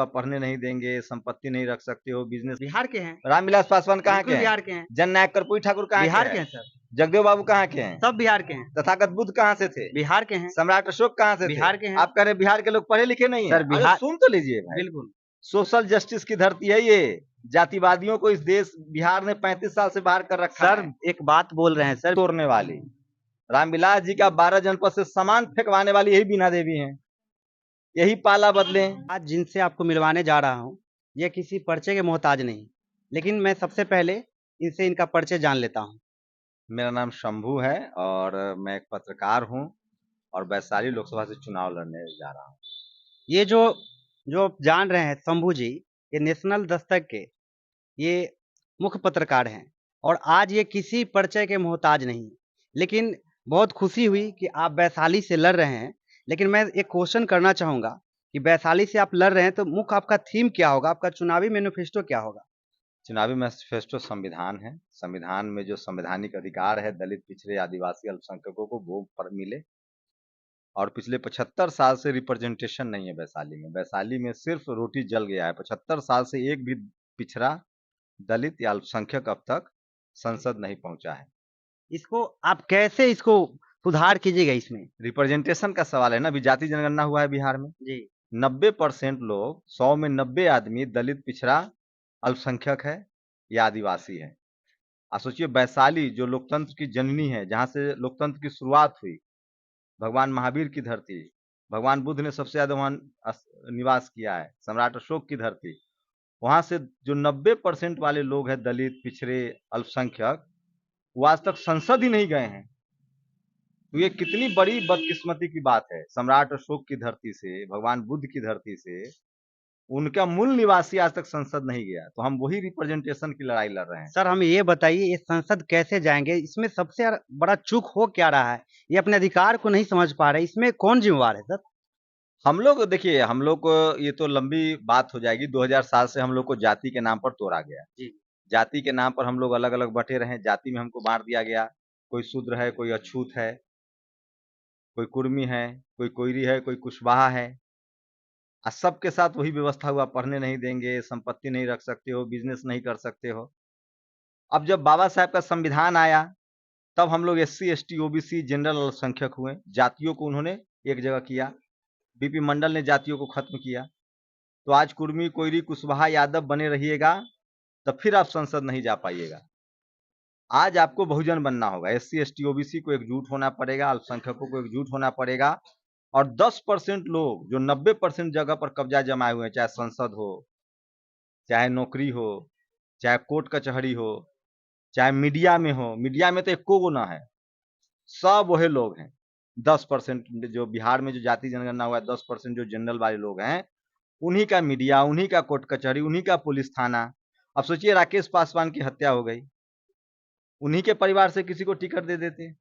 हुआ, पढ़ने नहीं देंगे, संपत्ति नहीं रख सकते हो, बिजनेस। बिहार के हैं। रामविलास पासवान कहाँ के बिल्कुल हैं? बिहार के हैं। जननायक कर्पूरी ठाकुर कहाँ बिहार के के हैं? हैं सर। जगदेव बाबू कहाँ के हैं? सब बिहार के हैं। तथागत बुद्ध कहाँ से थे? बिहार के हैं। सम्राट अशोक कहाँ से थे? बिहार के हैं। आप कह रहे बिहार के लोग पढ़े लिखे नहीं है? सर बिहार, सुन तो लीजिए भाई, बिल्कुल सोशल जस्टिस की धरती है ये। जातिवादियों को इस देश बिहार ने 35 साल से बाहर कर रखा सर। है। एक बात बोल रहे हैं सर, तोड़ने वाली रामविलास जी का 12 जनपद से सामान फेंकवाने वाली यही बीना देवी हैं, यही पाला बदले। आज जिनसे आपको मिलवाने जा रहा हूँ, ये किसी पर्चे के मोहताज नहीं, लेकिन मैं सबसे पहले इनसे इनका परिचय जान लेता हूँ। मेरा नाम शंभू है और मैं एक पत्रकार हूँ और वैशाली लोकसभा से चुनाव लड़ने जा रहा हूँ। ये जो जो आप जान रहे हैं शंभू जी, ये नेशनल दस्तक के ये मुख्य पत्रकार हैं और आज ये किसी परिचय के मोहताज नहीं। लेकिन बहुत खुशी हुई कि आप वैशाली से लड़ रहे हैं, लेकिन मैं एक क्वेश्चन करना चाहूँगा कि वैशाली से आप लड़ रहे हैं तो मुख्य आपका थीम क्या होगा, आपका चुनावी मैनिफेस्टो क्या होगा? चुनावी मैनिफेस्टो संविधान है। संविधान में जो संवैधानिक अधिकार है दलित, पिछड़े, आदिवासी, अल्पसंख्यकों को वो पर मिले। और पिछले 75 साल से रिप्रेजेंटेशन नहीं है वैशाली में। वैशाली में सिर्फ रोटी जल गया है। 75 साल से एक भी पिछड़ा, दलित या अल्पसंख्यक अब तक संसद नहीं पहुंचा है। इसको आप कैसे इसको सुधार कीजिएगा इसमें? रिप्रेजेंटेशन का सवाल है ना। अभी जाति जनगणना हुआ है बिहार में, जी 90% लोग, 100 में 90 आदमी दलित, पिछड़ा, अल्पसंख्यक है या आदिवासी है। आप सोचिए वैशाली जो लोकतंत्र की जननी है, जहाँ से लोकतंत्र की शुरुआत हुई, भगवान महावीर की धरती, भगवान बुद्ध ने सबसे ज्यादा वहां निवास किया है, सम्राट अशोक की धरती, वहां से जो 90% वाले लोग हैं दलित, पिछड़े, अल्पसंख्यक, वो आज तक संसद ही नहीं गए हैं। तो ये कितनी बड़ी बदकिस्मती की बात है। सम्राट अशोक की धरती से, भगवान बुद्ध की धरती से उनका मूल निवासी आज तक संसद नहीं गया। तो हम वही रिप्रेजेंटेशन की लड़ाई लड़ रहे हैं। सर, हमें ये बताइए ये संसद कैसे जाएंगे? इसमें सबसे बड़ा चूक हो क्या रहा है? ये अपने अधिकार को नहीं समझ पा रहे, इसमें कौन जिम्मेवार है सर? हम लोग देखिए, हम लोग को ये तो लंबी बात हो जाएगी। 2007 से हम लोग को जाति के नाम पर तोड़ा गया। जी जाति के नाम पर हम लोग अलग अलग बटे रहे। जाति में हमको बांट दिया गया। कोई शूद्र है, कोई अछूत है, कोई कुर्मी है, कोई कोयरी है, कोई कुशवाहा है। सबके साथ वही व्यवस्था हुआ, पढ़ने नहीं देंगे, संपत्ति नहीं रख सकते हो, बिजनेस नहीं कर सकते हो। अब जब बाबा साहब का संविधान आया, तब हम लोग SC, ST, OBC, जनरल अल्पसंख्यक हुए। जातियों को उन्होंने एक जगह किया। BP मंडल ने जातियों को खत्म किया। तो आज कुर्मी, कोयरी, कुशवाहा, यादव बने रहिएगा, तब फिर आप संसद नहीं जा पाइएगा। आज आपको बहुजन बनना होगा। SC, ST, OBC को एकजुट होना पड़ेगा, अल्पसंख्यकों को एकजुट होना पड़ेगा। और 10% लोग जो 90% जगह पर कब्जा जमाए हुए हैं, चाहे संसद हो, चाहे नौकरी हो, चाहे कोर्ट कचहरी हो, चाहे मीडिया में हो। मीडिया में तो एको गो ना है, सब वही लोग हैं। 10% जो बिहार में जो जाति जनगणना हुआ है, 10% जो जनरल वाले लोग हैं, उन्हीं का मीडिया, उन्हीं का कोर्ट कचहरी, उन्हीं का पुलिस थाना। अब सोचिए राकेश पासवान की हत्या हो गई, उन्हीं के परिवार से किसी को टिकट दे देते।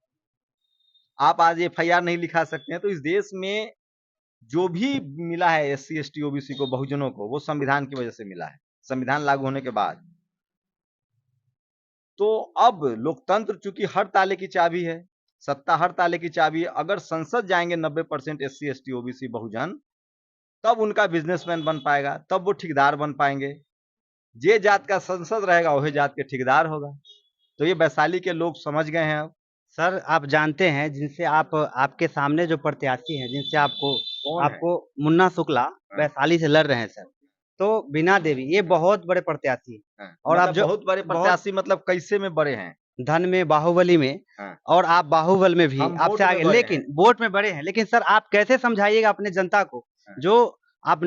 आप आज FIR नहीं लिखा सकते हैं। तो इस देश में जो भी मिला है SC, ST, OBC को, बहुजनों को, वो संविधान की वजह से मिला है। संविधान लागू होने के बाद तो अब लोकतंत्र चूंकि हर ताले की चाबी है, सत्ता हर ताले की चाबी है। अगर संसद जाएंगे 90% SC, ST, OBC बहुजन, तब उनका बिजनेसमैन बन पाएगा, तब वो ठेकेदार बन पाएंगे। जे जात का संसद रहेगा वही जात के ठेकेदार होगा। तो ये वैशाली के लोग समझ गए हैं अब। सर, आप जानते हैं जिनसे आपके सामने जो प्रत्याशी हैं, जिनसे आपको कौन है? आपको मुन्ना शुक्ला वैशाली से लड़ रहे हैं सर, तो बीना देवी ये बहुत बड़े प्रत्याशी हैं। और मतलब आप जो बहुत बड़े प्रत्याशी, मतलब कैसे में बड़े हैं? धन में, बाहुबली में, हाँ। और आप बाहुबल में भी हम वोट आपसे में आगे, बड़े लेकिन हैं। वोट में बड़े हैं। लेकिन सर आप कैसे समझाइएगा अपने जनता को, जो आप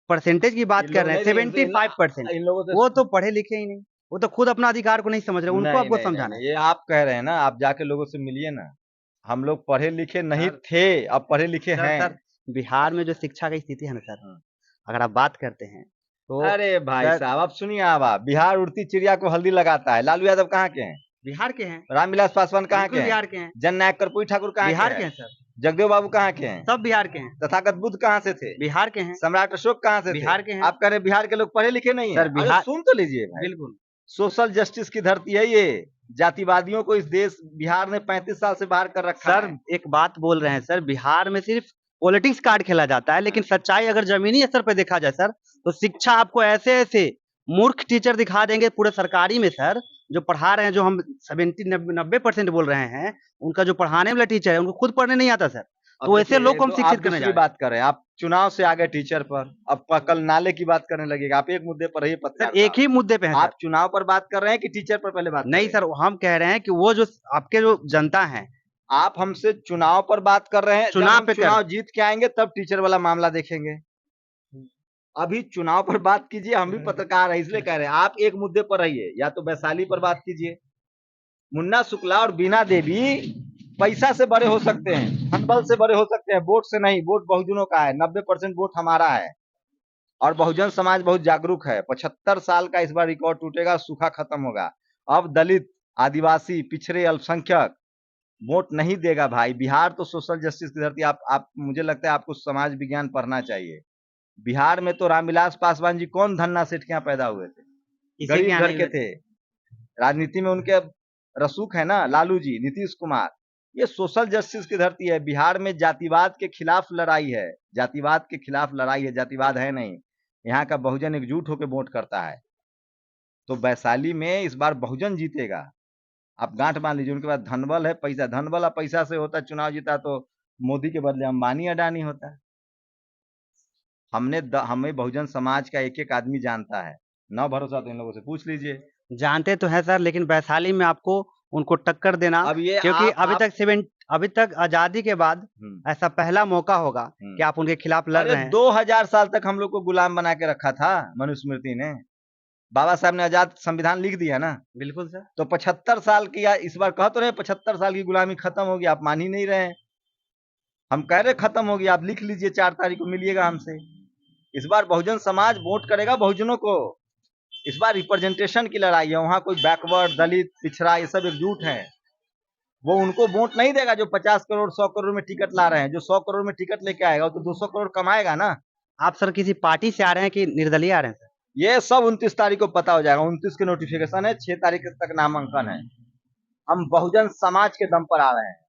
परसेंटेज की बात कर रहे हैं 75%, इन लोगों से वो तो पढ़े लिखे ही नहीं, वो तो खुद अपना अधिकार को नहीं समझ रहे, उनको नहीं, आपको नहीं, समझाना है। नहीं, ये आप कह रहे हैं ना। आप जाके लोगों से मिलिए ना। हम लोग पढ़े लिखे नहीं सर, थे, अब पढ़े लिखे हैं। सर बिहार में जो शिक्षा की स्थिति है ना सर, अगर आप बात करते हैं तो अरे भाई सर, साहब, अब सुनिए। आप बिहार उड़ती चिड़िया को हल्दी लगाता है। लालू यादव कहाँ के हैं? बिहार के हैं। रामविलास पासवान कहाँ के बिल्कुल हैं? बिहार के हैं। जननायक कर्पूरी ठाकुर कहाँ के बिहार के हैं? हैं सर। जगदेव बाबू कहाँ के हैं? सब बिहार के हैं। तथागत बुद्ध कहाँ से थे? बिहार के हैं। सम्राट अशोक कहाँ से थे? बिहार के हैं। आप कह रहे बिहार के लोग पढ़े लिखे नहीं है? सर बिहार, सुन तो लीजिए भाई, बिल्कुल सोशल जस्टिस की धरती है ये। जातिवादियों को इस देश बिहार ने 35 साल से बाहर कर रखा सर है। एक बात बोल रहे हैं सर, बिहार में सिर्फ पॉलिटिक्स कार्ड खेला जाता है, लेकिन सच्चाई अगर जमीनी स्तर पे देखा जाए सर, तो शिक्षा आपको ऐसे ऐसे मूर्ख टीचर दिखा देंगे पूरे सरकारी में सर, जो पढ़ा रहे हैं, जो हम 70-90% बोल रहे हैं, उनका जो पढ़ाने वाला टीचर है उनको खुद पढ़ने नहीं आता सर। अब तो ऐसे देखिए, लोग को हम तो आप शिक्षित करने जा दूसरी रहे हैं बात कर रहे हैं, आप चुनाव से आ गए टीचर पर, अब कल नाले की बात करने लगेगा। आप एक मुद्दे पर रहिए सर। पत्रकार एक साहब। ही मुद्दे पे है आप सर। चुनाव पर बात कर रहे हैं कि टीचर पर पहले बात कर नहीं रहे हैं? सर, हम कह रहे हैं कि वो जो आपके जो जनता है, आप हमसे चुनाव पर बात कर रहे हैं, जब चुनाव हम पे चुनाव जीत के आएंगे तब टीचर वाला मामला देखेंगे। अभी चुनाव पर बात कीजिए, हम भी पत्रकार हैं इसलिए कह रहे हैं। आप एक मुद्दे पर रहिए, या तो वैशाली पर बात कीजिए। मुन्ना शुक्ला और बीना देवी पैसा से बड़े हो सकते हैं, धनबल से बड़े हो सकते हैं, वोट से नहीं। वोट बहुजनों का है, 90% वोट हमारा है, और बहुजन समाज बहुत जागरूक है। 75 साल का इस बार रिकॉर्ड टूटेगा, सूखा खत्म होगा। अब दलित, आदिवासी, पिछड़े, अल्पसंख्यक वोट नहीं देगा भाई। बिहार तो सोशल जस्टिस की धरती। आप मुझे लगता है आपको समाज विज्ञान पढ़ना चाहिए। बिहार में तो रामविलास पासवान जी कौन धन्ना सेठ के यहाँ पैदा हुए थे, इसी के गरीब यहाँ घर नहीं के हुए थे। थे। राजनीति में उनके रसूख है ना, लालू जी, नीतीश कुमार। ये सोशल जस्टिस की धरती है। बिहार में जातिवाद के खिलाफ लड़ाई है, जातिवाद के खिलाफ लड़ाई है, जातिवाद है नहीं। यहाँ का बहुजन एकजुट होकर वोट करता है। तो वैशाली में इस बार बहुजन जीतेगा, आप गांठ बांध लीजिए। उनके पास धनबल है, पैसा। धनबल और पैसा से होता चुनाव जीता तो मोदी के बदले अंबानी अडानी होता। हमें बहुजन समाज का एक एक आदमी जानता है। न भरोसा तो इन लोगों से पूछ लीजिए। जानते तो हैं सर, लेकिन वैशाली में आपको उनको टक्कर देना, अब ये क्योंकि आप अभी तक आजादी के बाद ऐसा पहला मौका होगा कि आप उनके खिलाफ लड़ अरे रहे हैं। 2000 साल तक हम लोग को गुलाम बना के रखा था मनुस्मृति ने। बाबा साहब ने आजाद संविधान लिख दिया ना। बिल्कुल सर। तो 75 साल की, इस बार कह तो रहे 75 साल की गुलामी खत्म होगी, आप मान ही नहीं रहे हैं। हम कह रहे खत्म होगी, आप लिख लीजिए, 4 तारीख को मिलिएगा हमसे। इस बार बहुजन समाज वोट करेगा बहुजनों को। इस बार रिप्रेजेंटेशन की लड़ाई है। वहां कोई बैकवर्ड, दलित, पिछड़ा, ये सब एकजुट है। वो उनको वोट नहीं देगा जो 50 करोड़ 100 करोड़ में टिकट ला रहे हैं। जो 100 करोड़ में टिकट लेके आएगा वो तो 200 करोड़ कमाएगा ना। आप सर किसी पार्टी से आ रहे हैं कि निर्दलीय आ रहे हैं सर? ये सब 29 तारीख को पता हो जाएगा। 29 के नोटिफिकेशन है, 6 तारीख तक नामांकन है। हम बहुजन समाज के दम पर आ रहे हैं।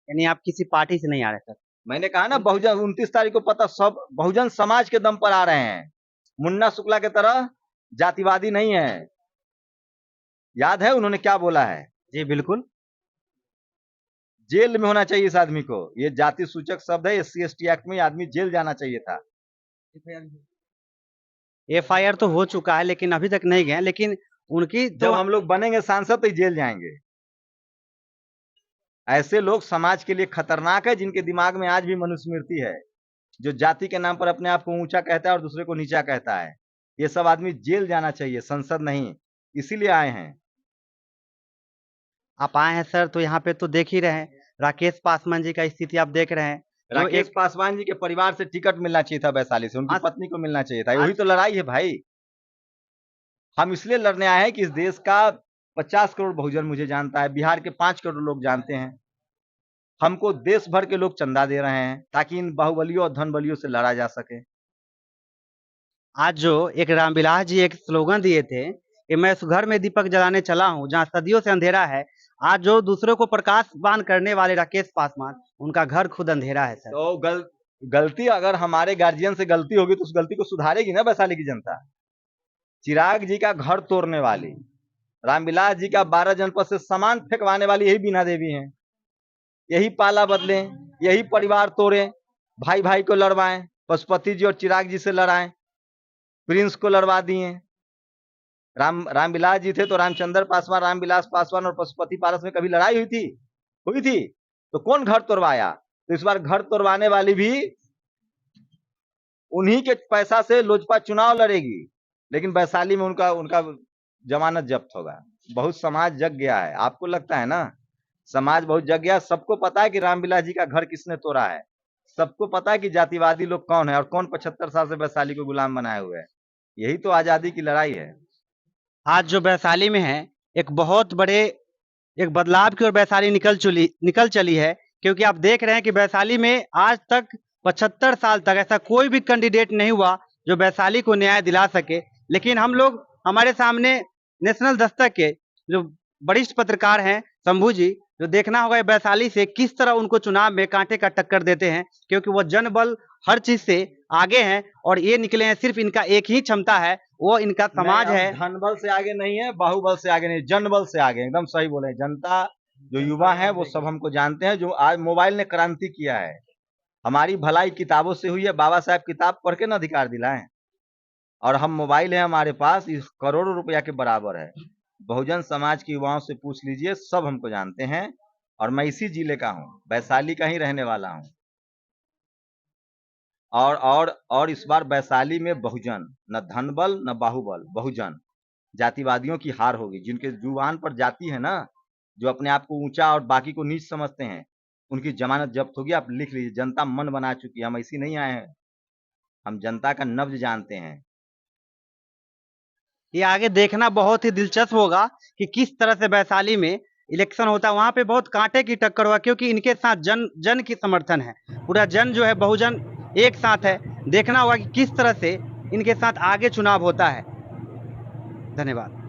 यानी आप किसी पार्टी से नहीं आ रहे सर? मैंने कहा ना, बहुजन 29 तारीख को पता, सब बहुजन समाज के दम पर आ रहे हैं। मुन्ना शुक्ला के तरह जातिवादी नहीं है। याद है उन्होंने क्या बोला है? जी बिल्कुल। जेल में होना चाहिए इस आदमी को। ये जाति सूचक शब्द है, SC/ST एक्ट में आदमी जेल जाना चाहिए था। FIR तो हो चुका है, लेकिन अभी तक नहीं गए। लेकिन उनकी तो जब हम लोग बनेंगे सांसद तो जेल जाएंगे। ऐसे लोग समाज के लिए खतरनाक है, जिनके दिमाग में आज भी मनुस्मृति है, जो जाति के नाम पर अपने आप को ऊंचा कहता है और दूसरे को नीचा कहता है। ये सब आदमी जेल जाना चाहिए, संसद नहीं। इसीलिए आए हैं। आप आए हैं सर, तो यहाँ पे तो देख ही रहे हैं, राकेश पासवान जी का स्थिति आप देख रहे हैं। राकेश पासवान जी के परिवार से टिकट मिलना चाहिए था वैशाली से, उनकी पत्नी को मिलना चाहिए था। वही तो लड़ाई है भाई। हम इसलिए लड़ने आए हैं कि इस देश का 50 करोड़ बहुजन मुझे जानता है, बिहार के 5 करोड़ लोग जानते हैं। हमको देश भर के लोग चंदा दे रहे हैं ताकि इन बाहुबलियों और धनबलियों से लड़ा जा सके। आज जो एक रामविलास जी एक स्लोगन दिए थे कि मैं उस घर में दीपक जलाने चला हूं जहां सदियों से अंधेरा है, आज जो दूसरों को प्रकाशवान करने वाले राकेश पासवान, उनका घर खुद अंधेरा है सर। तो गलती अगर हमारे गार्जियन से गलती होगी तो उस गलती को सुधारेगी ना वैशाली की जनता। चिराग जी का घर तोड़ने वाली, रामविलास जी का 12 जनपद से सामान फेंकवाने वाली यही बीना देवी हैं। यही पाला बदले, यही परिवार तोड़े, भाई भाई को लड़वाएं, पशुपति जी और चिराग जी से लड़ाएं, प्रिंस को लड़वा दिए। रामविलास जी थे तो रामचंद्र पासवान, रामविलास पासवान और पशुपति पारस में कभी लड़ाई हुई थी? हुई थी? तो कौन घर तोड़वाया? तो इस बार घर तोड़वाने वाली भी उन्हीं के पैसा से लोजपा चुनाव लड़ेगी, लेकिन वैशाली में उनका जमानत जब्त होगा। बहुत समाज जग गया है। आपको लगता है ना समाज बहुत जग गया। सबको पता है कि रामविलास जी का घर किसने तोड़ा है। सबको पता है कि जातिवादी लोग कौन है और कौन 75 साल से वैशाली को गुलाम बनाए हुए है। यही तो आजादी की लड़ाई है। आज जो वैशाली में है, एक बहुत बड़े एक बदलाव की ओर वैशाली निकल चली है, क्योंकि आप देख रहे हैं कि वैशाली में आज तक 75 साल तक ऐसा कोई भी कैंडिडेट नहीं हुआ जो वैशाली को न्याय दिला सके। लेकिन हम लोग, हमारे सामने नेशनल दस्तक के जो वरिष्ठ पत्रकार हैं शंभू जी, जो देखना होगा ये वैशाली से किस तरह उनको चुनाव में कांटे का टक्कर देते हैं, क्योंकि वो जनबल हर चीज से आगे हैं और ये निकले हैं, सिर्फ इनका एक ही क्षमता है, वो इनका समाज है। धन बल से आगे नहीं है, बाहुबल से आगे नहीं, जन बल से आगे, एकदम सही बोले। जनता जो युवा है वो सब हमको जानते हैं, जो आज मोबाइल ने क्रांति किया है। हमारी भलाई किताबों से हुई है, बाबा साहब किताब पढ़ के ना अधिकार दिलाएं, और हम मोबाइल है हमारे पास, इस करोड़ों रुपया के बराबर है। बहुजन समाज के युवाओं से पूछ लीजिए, सब हमको जानते हैं, और मैं इसी जिले का हूँ, वैशाली का ही रहने वाला हूँ। और इस बार वैशाली में बहुजन, न धनबल न बाहुबल, बहुजन जातिवादियों की हार होगी। जिनके जुबान पर जाति है ना, जो अपने आप को ऊंचा और बाकी को नीच समझते हैं, उनकी जमानत जब्त होगी। आप लिख लीजिए, जनता मन बना चुकी है, हम ऐसी नहीं आए हैं, हम जनता का नब्ज जानते हैं। ये आगे देखना बहुत ही दिलचस्प होगा कि किस तरह से वैशाली में इलेक्शन होता है। वहां पे बहुत कांटे की टक्कर हुआ, क्योंकि इनके साथ जन की समर्थन है, पूरा जन जो है, बहुजन एक साथ है। देखना होगा कि किस तरह से इनके साथ आगे चुनाव होता है। धन्यवाद।